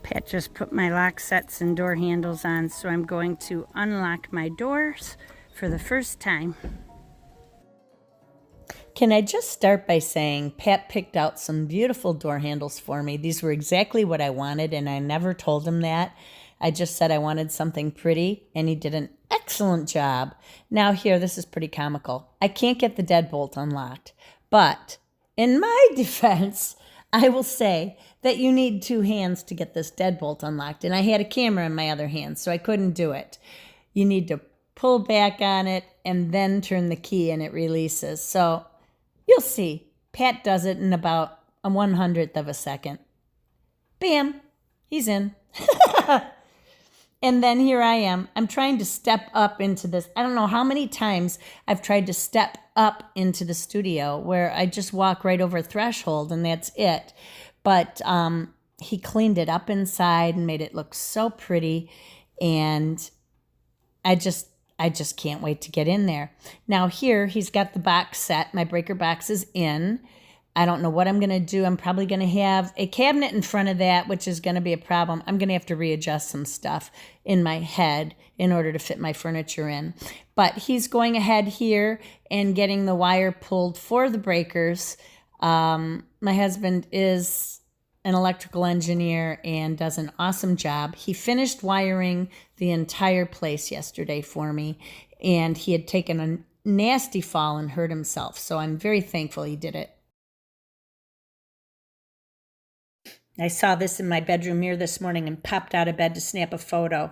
Pat just put my lock sets and door handles on, so I'm going to unlock my doors for the first time. Can I just start by saying Pat picked out some beautiful door handles for me. These were exactly what I wanted, and I never told him that. I just said I wanted something pretty, and he did an excellent job. Now here, this is pretty comical. I can't get the deadbolt unlocked, but in my defense, I will say that you need 2 hands to get this deadbolt unlocked, and I had a camera in my other hand, so I couldn't do it. You need to pull back on it and then turn the key and it releases. So you'll see. Pat does it in about a 1/100th of a second. Bam, he's in. And then here I am. I'm trying to step up into this. I don't know how many times I've tried to step up into the studio where I just walk right over a threshold and that's it. But he cleaned it up inside and made it look so pretty. And I just can't wait to get in there. Now here, he's got the box set. My breaker box is in. I don't know what I'm going to do. I'm probably going to have a cabinet in front of that, which is going to be a problem. I'm going to have to readjust some stuff in my head in order to fit my furniture in. But he's going ahead here and getting the wire pulled for the breakers. My husband is an electrical engineer and does an awesome job. He finished wiring the entire place yesterday for me, and he had taken a nasty fall and hurt himself. So I'm very thankful he did it. I saw this in my bedroom mirror this morning and popped out of bed to snap a photo.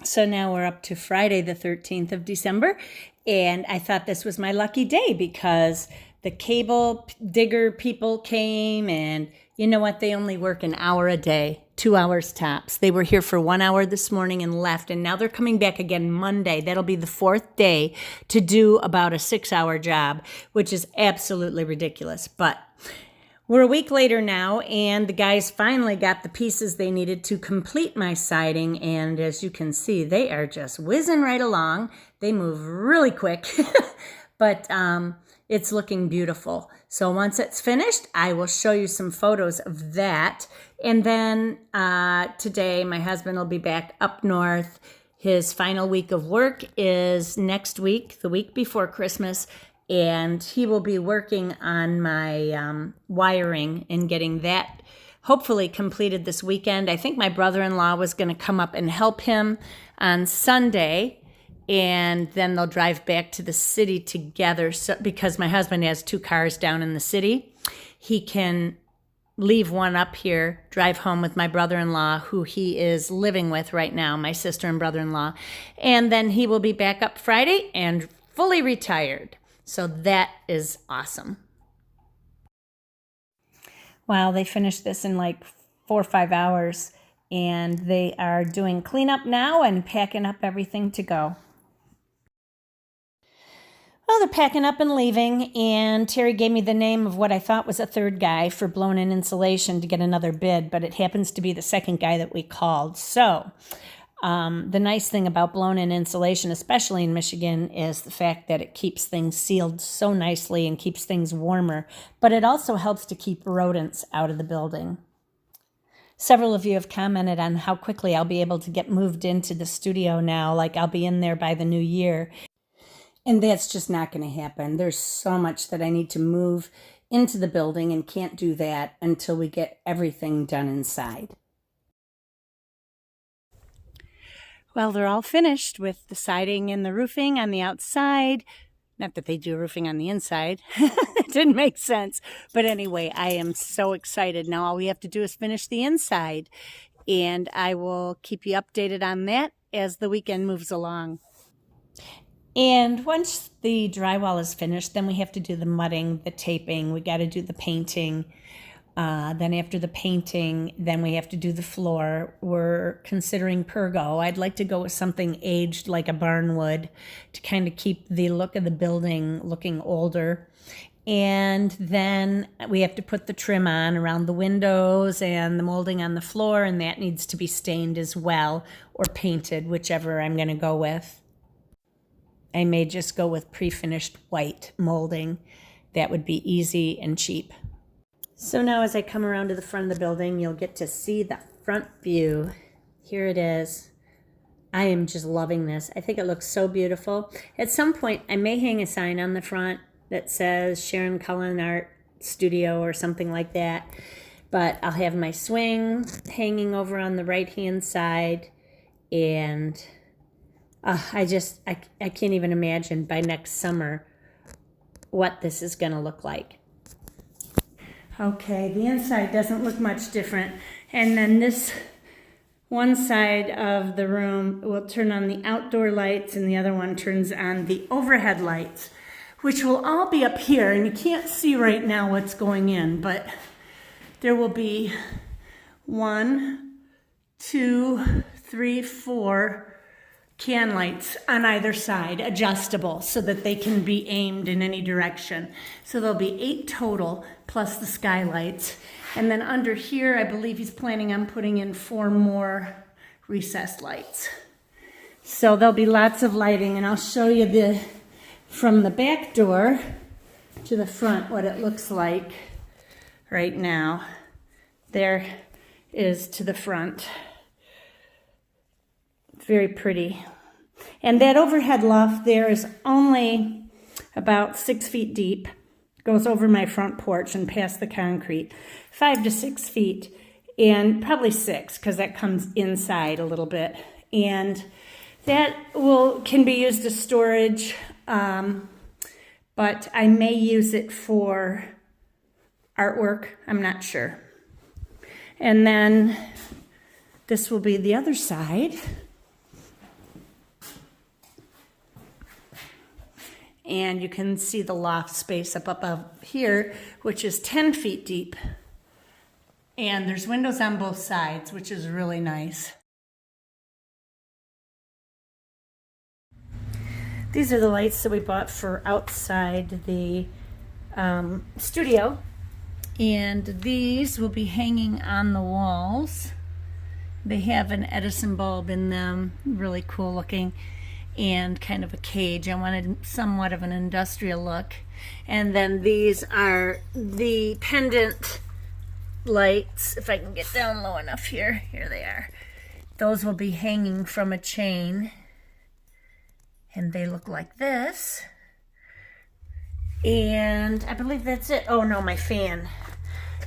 So now we're up to Friday the 13th of December, and I thought this was my lucky day because the cable digger people came, and you know what? They only work an hour a day, 2 hours tops. They were here for 1 hour this morning and left, and now they're coming back again Monday. That'll be the 4th day to do about a 6-hour job, which is absolutely ridiculous. But we're a week later now, and the guys finally got the pieces they needed to complete my siding, and as you can see, they are just whizzing right along. They move really quick, but it's looking beautiful. So once it's finished, I will show you some photos of that. And then today, my husband will be back up north. His final week of work is next week, the week before Christmas, and he will be working on my wiring and getting that hopefully completed this weekend. I think my brother-in-law was going to come up and help him on Sunday, and then they'll drive back to the city together. So, because my husband has 2 cars down in the city, he can leave one up here, drive home with my brother-in-law, who he is living with right now, my sister and brother-in-law, and then he will be back up Friday and fully retired. So that is awesome. Wow, they finished this in like 4 or 5 hours, and they are doing cleanup now and packing up everything to go. Well, they're packing up and leaving, and Terry gave me the name of what I thought was a third guy for blown-in insulation to get another bid, but it happens to be the second guy that we called. So the nice thing about blown-in insulation, especially in Michigan, is the fact that it keeps things sealed so nicely and keeps things warmer, but it also helps to keep rodents out of the building. Several of you have commented on how quickly I'll be able to get moved into the studio now, like I'll be in there by the new year. And that's just not going to happen. There's so much that I need to move into the building and can't do that until we get everything done inside. Well, they're all finished with the siding and the roofing on the outside. Not that they do roofing on the inside. It didn't make sense. But anyway, I am so excited. Now all we have to do is finish the inside. And I will keep you updated on that as the weekend moves along. And once the drywall is finished, then we have to do the mudding, the taping. We got to do the painting. Then after the painting, then we have to do the floor. We're considering pergo. I'd like to go with something aged like a barn wood to kind of keep the look of the building looking older. And then we have to put the trim on around the windows and the molding on the floor, and that needs to be stained as well or painted, whichever I'm going to go with. I may just go with pre-finished white molding. That would be easy and cheap. So now as I come around to the front of the building, you'll get to see the front view. Here it is. I am just loving this. I think it looks so beautiful. At some point, I may hang a sign on the front that says sharoncullenart studio or something like that. But I'll have my swing hanging over on the right-hand side. And I can't even imagine by next summer what this is going to look like. Okay, the inside doesn't look much different. And then this one side of the room will turn on the outdoor lights and the other one turns on the overhead lights, which will all be up here. And you can't see right now what's going in, but there will be 1, 2, 3, 4 can lights on either side, adjustable, so that they can be aimed in any direction. So there'll be 8 total, plus the skylights. And then under here, I believe he's planning on putting in 4 more recessed lights. So there'll be lots of lighting, and I'll show you from the back door to the front what it looks like right now. There is to the front. Very pretty. And that overhead loft there is only about 6 feet deep. Goes over my front porch and past the concrete. 5 to 6 feet, and probably 6 because that comes inside a little bit. And that can be used as storage, but I may use it for artwork. I'm not sure. And then this will be the other side. And you can see the loft space up above here, which is 10 feet deep. And there's windows on both sides, which is really nice. These are the lights that we bought for outside the studio. And these will be hanging on the walls. They have an Edison bulb in them, really cool looking. And kind of a cage. I wanted somewhat of an industrial look. And then these are the pendant lights. If I can get down low enough here. Here they are. Those will be hanging from a chain. And they look like this. And I believe that's it. Oh no, my fan.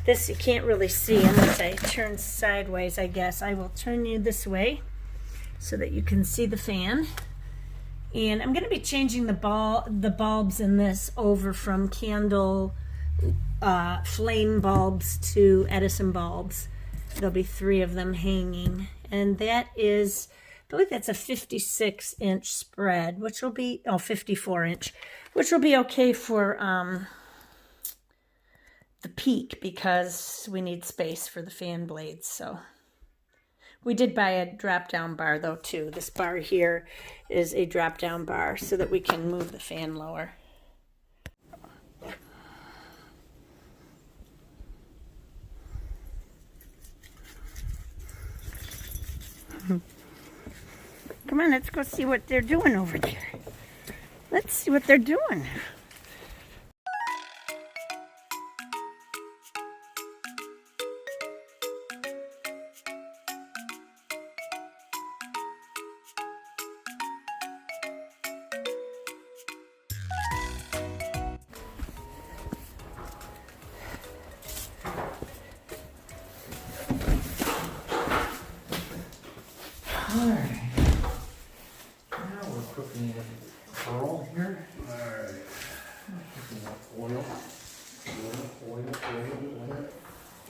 This you can't really see unless I turn sideways, I guess. I will turn you this way so that you can see the fan. And I'm going to be changing the bulbs in this over from candle flame bulbs to Edison bulbs. There'll be 3 of them hanging. And that is, I believe that's a 56-inch spread, which will be, 54-inch, which will be okay for the peak because we need space for the fan blades. So we did buy a drop-down bar, though, too. This bar here is a drop-down bar so that we can move the fan lower. Come on, let's go see what they're doing over there. Let's see what they're doing. Alright, now we're cooking oil here. Alright, cooking up oil.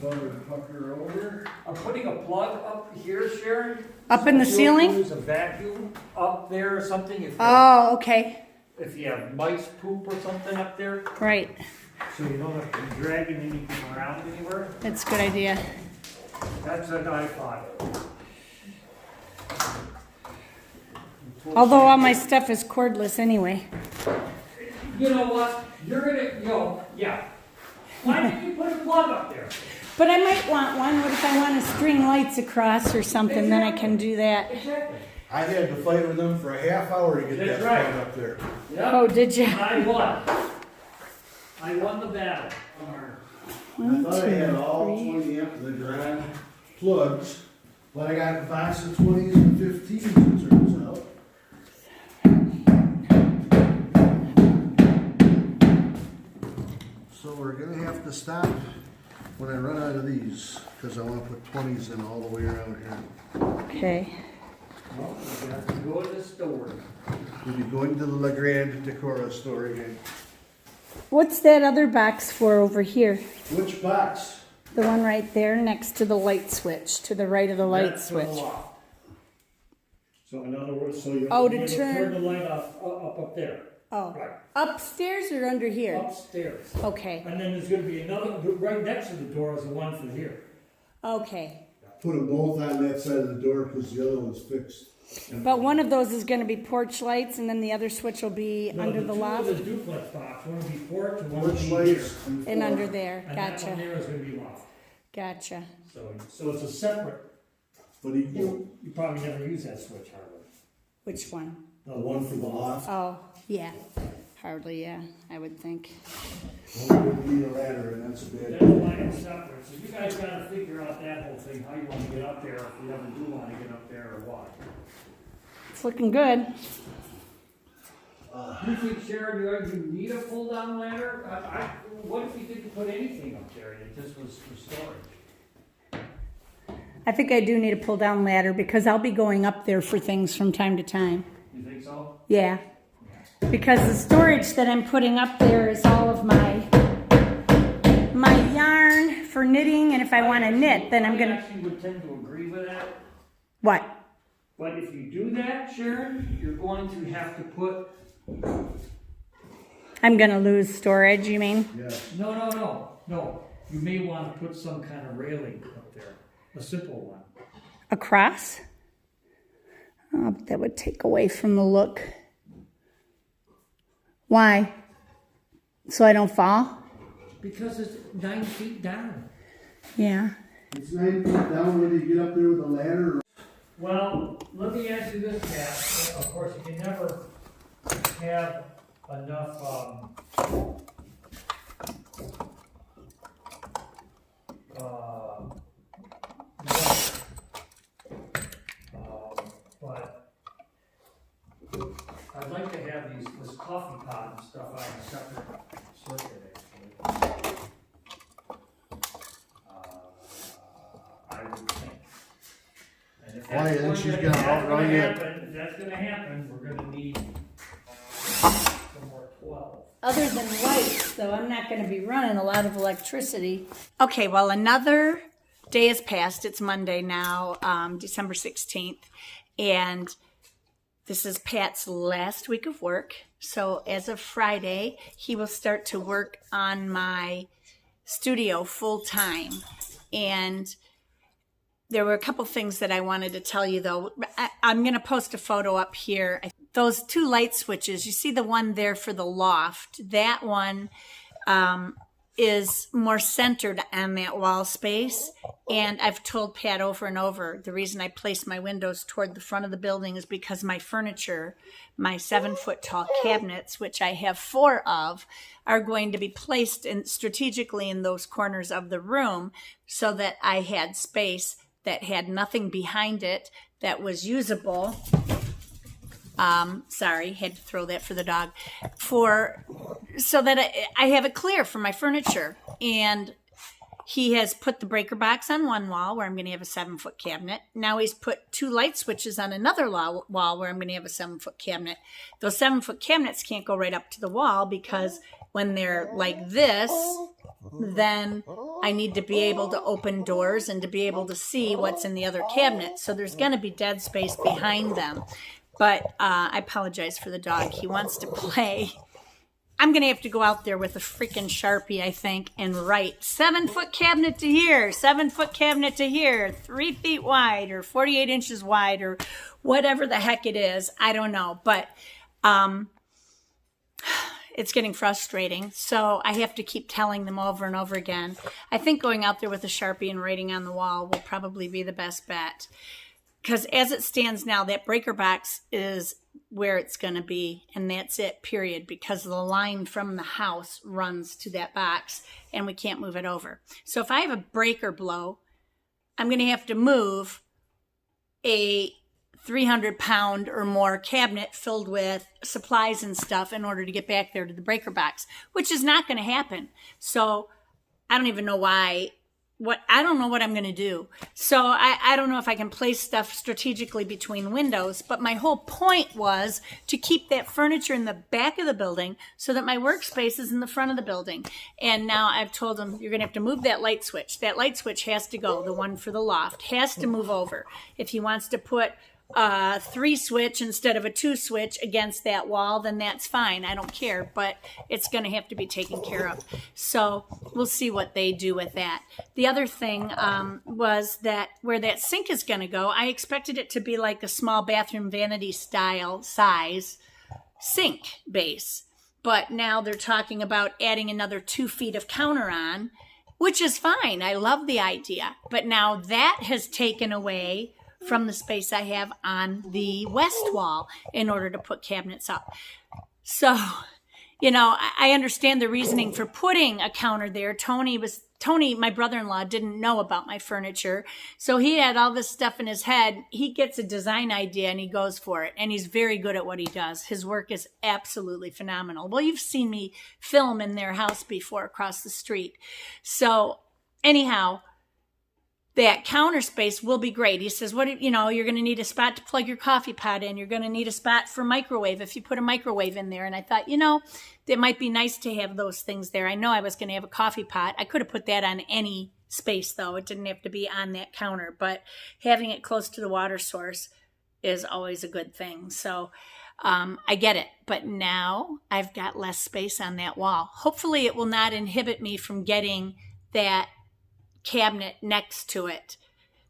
Want to tuck her over? I'm putting a plug up here, Sharon. Up in the You'll ceiling? Use a vacuum up there or something Oh, okay. if you have mice poop or something up there, Right. so you don't have to be dragging anything around anywhere. That's a good idea. That's what I thought. Although all my stuff is cordless anyway. You know what? You're gonna, yeah. Why didn't you put a plug up there? But I might want one. What if I want to string lights across or something? Then I can do that. Exactly. I had to fight with them for a half hour to get That's that right. plug up there. Yep. Oh, did you? I won. I won the battle. I thought I had all 20 amp of the garage plugs But I got a box of 20s and 15s, it turns out. So we're gonna have to stop when I run out of these, because I want to put 20s in all the way around here. Okay. Well, we have to go to the store. We'll be going to the La Grande Decora store again. What's that other box for over here? Which box? The one right there next to the light switch, to the right of the light That's for the switch. loft. So in other words, so you're Oh, to able to turn- turn the light up there. Oh, Right. upstairs or under here? Upstairs. Okay, And then there's gonna be another, right next to the door is the one for here. okay. Put them both on that side of the door because the other one's fixed. But one of those is going to be porch lights, and then the other switch will be No, under the two loft of the duplex box, one will be porch and one will be Which here. lights? and under there. And that one Gotcha, there is gonna be loft. gotcha. So it's a separate, But equal. you probably never use that switch hardly. Which one? The one for the loft. Oh, yeah. Hardly, yeah, I would think. Well, we would need a ladder, and that's a bad That's why it's separate, so you guys gotta figure out that whole thing, how you wanna get up there, if you ever do wanna get up there or what. It's looking good. You think, Sharon, you need a pull-down ladder? What if you didn't put anything up there and it just was for storage? I think I do need a pull-down ladder because I'll be going up there for things from time to time. You think so? Yeah. Because the storage that I'm putting up there is all of my yarn for knitting, and if I want to knit, then I'm I going to... actually would tend to agree with that, What? but if you do that, Sharon, you're going to have to put, I'm going to lose storage, you mean? Yes. no. You may want to put some kind of railing up there, a simple one. Across? Oh, but that would take away from the look. Why? So I don't fall? Because it's 9 feet down. Yeah. It's 9 feet down, whether you get up there with a ladder or... Well, let me ask you this, Pat. Of course, you can never have enough, but I'd like to have this coffee pot and stuff on a separate circuit, actually. I would think. And if Why, that's then going she's to- gonna if that's outrun gonna you. happen- If that's gonna happen, we're gonna need some more 12. Other than lights, though, I'm not going to be running a lot of electricity. Okay, well, another day has passed. It's Monday now, December 16th. And this is Pat's last week of work. So as of Friday, he will start to work on my studio full time. And there were a couple things that I wanted to tell you, though. I'm going to post a photo up here. Those two light switches, you see the one there for the loft. That one is more centered on that wall space. And I've told Pat over and over, the reason I place my windows toward the front of the building is because my furniture, my 7-foot tall cabinets, which I have 4 of, are going to be placed strategically in those corners of the room so that I had space that had nothing behind it that was usable. Sorry, had to throw that for the dog. So that I have it clear for my furniture. And he has put the breaker box on one wall where I'm going to have a 7-foot cabinet. Now he's put 2 light switches on another wall where I'm going to have a 7-foot cabinet. Those 7-foot cabinets can't go right up to the wall because when they're like this, then I need to be able to open doors and to be able to see what's in the other cabinet. So there's going to be dead space behind them. But I apologize for the dog. He wants to play. I'm going to have to go out there with a freaking Sharpie, I think, and write 7-foot cabinet to here, 7-foot cabinet to here, 3 feet wide or 48 inches wide or whatever the heck it is. I don't know. But it's getting frustrating. So I have to keep telling them over and over again. I think going out there with a Sharpie and writing on the wall will probably be the best bet. Because as it stands now, that breaker box is where it's going to be, and that's it, period, because the line from the house runs to that box, and we can't move it over. So if I have a breaker blow, I'm going to have to move a 300-pound or more cabinet filled with supplies and stuff in order to get back there to the breaker box, which is not going to happen. So I don't even know why. I don't know what I'm going to do. So I don't know if I can place stuff strategically between windows, but my whole point was to keep that furniture in the back of the building so that my workspace is in the front of the building. And now I've told them, you're going to have to move that light switch. That light switch has to go. The one for the loft has to move over. If he wants to put a 3 switch instead of a 2 switch against that wall, then that's fine. I don't care, but it's going to have to be taken care of. So we'll see what they do with that. The other thing was that where that sink is going to go, I expected it to be like a small bathroom vanity style size sink base. But now they're talking about adding another 2 feet of counter on, which is fine. I love the idea. But now that has taken away from the space I have on the west wall in order to put cabinets up. So, you know, I understand the reasoning for putting a counter there. Tony, my brother-in-law, didn't know about my furniture. So he had all this stuff in his head. He gets a design idea and he goes for it. And he's very good at what he does. His work is absolutely phenomenal. Well, you've seen me film in their house before across the street. So anyhow, that counter space will be great. He says, you're going to need a spot to plug your coffee pot in. You're going to need a spot for microwave if you put a microwave in there. And I thought, it might be nice to have those things there. I know I was going to have a coffee pot. I could have put that on any space, though. It didn't have to be on that counter. But having it close to the water source is always a good thing. So I get it. But now I've got less space on that wall. Hopefully it will not inhibit me from getting that cabinet next to it.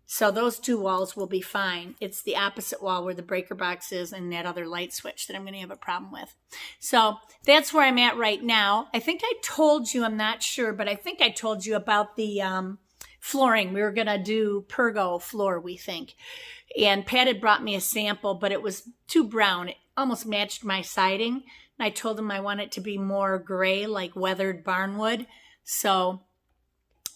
So those 2 walls will be fine. It's the opposite wall where the breaker box is and that other light switch that I'm going to have a problem with. So that's where I'm at right now. I think I told you, I'm not sure, but I think I told you about the flooring. We were going to do Pergo floor, we think. And Pat had brought me a sample, but it was too brown. It almost matched my siding. And I told him I want it to be more gray, like weathered barnwood. So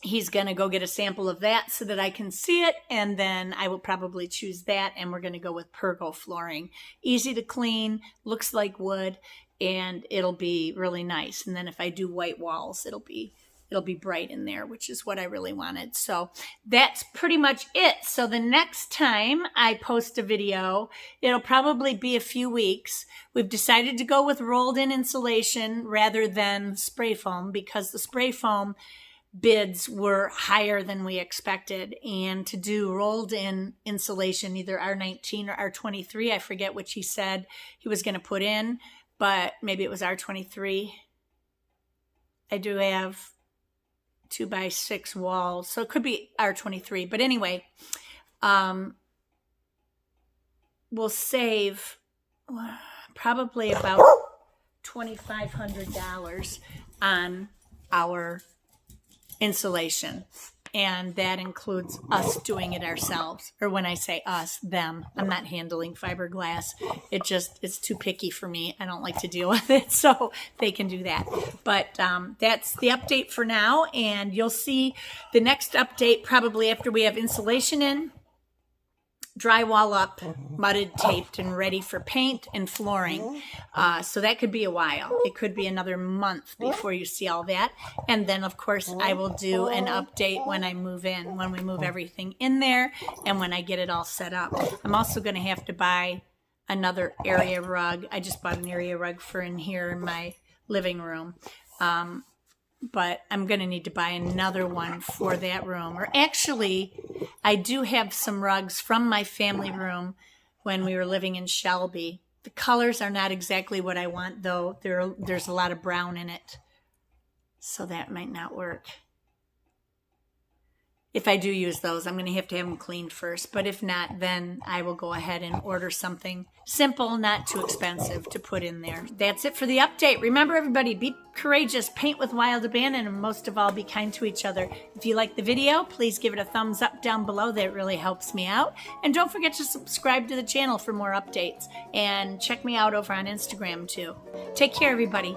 he's going to go get a sample of that so that I can see it, and then I will probably choose that, and we're going to go with Pergo flooring. Easy to clean, looks like wood, and it'll be really nice. And then if I do white walls, it'll be bright in there, which is what I really wanted. So that's pretty much it. So the next time I post a video, it'll probably be a few weeks. We've decided to go with rolled in insulation rather than spray foam because the spray foam bids were higher than we expected. And to do rolled in insulation, either R19 or R23, I forget which he said he was going to put in, but maybe it was R23. I do have 2x6 walls, so it could be R23. But anyway, we'll save probably about $2,500 on our insulation, and that includes us doing it ourselves. Or when I say us, them. I'm not handling fiberglass. It's too picky for me. I don't like to deal with it, so they can do that. But that's the update for now, and you'll see the next update probably after we have insulation in, drywall up, mudded, taped, and ready for paint and flooring. So that could be a while. It could be another month before you see all that. And then, of course, I will do an update when I move in, when we move everything in there, and when I get it all set up. I'm also going to have to buy another area rug. I just bought an area rug for in here in my living room. But I'm going to need to buy another one for that room. Or actually, I do have some rugs from my family room when we were living in Shelby. The colors are not exactly what I want, though. There's a lot of brown in it. So that might not work. If I do use those, I'm going to have them cleaned first. But if not, then I will go ahead and order something simple, not too expensive to put in there. That's it for the update. Remember, everybody, be courageous, paint with wild abandon, and most of all, be kind to each other. If you like the video, please give it a thumbs up down below. That really helps me out. And don't forget to subscribe to the channel for more updates. And check me out over on Instagram, too. Take care, everybody.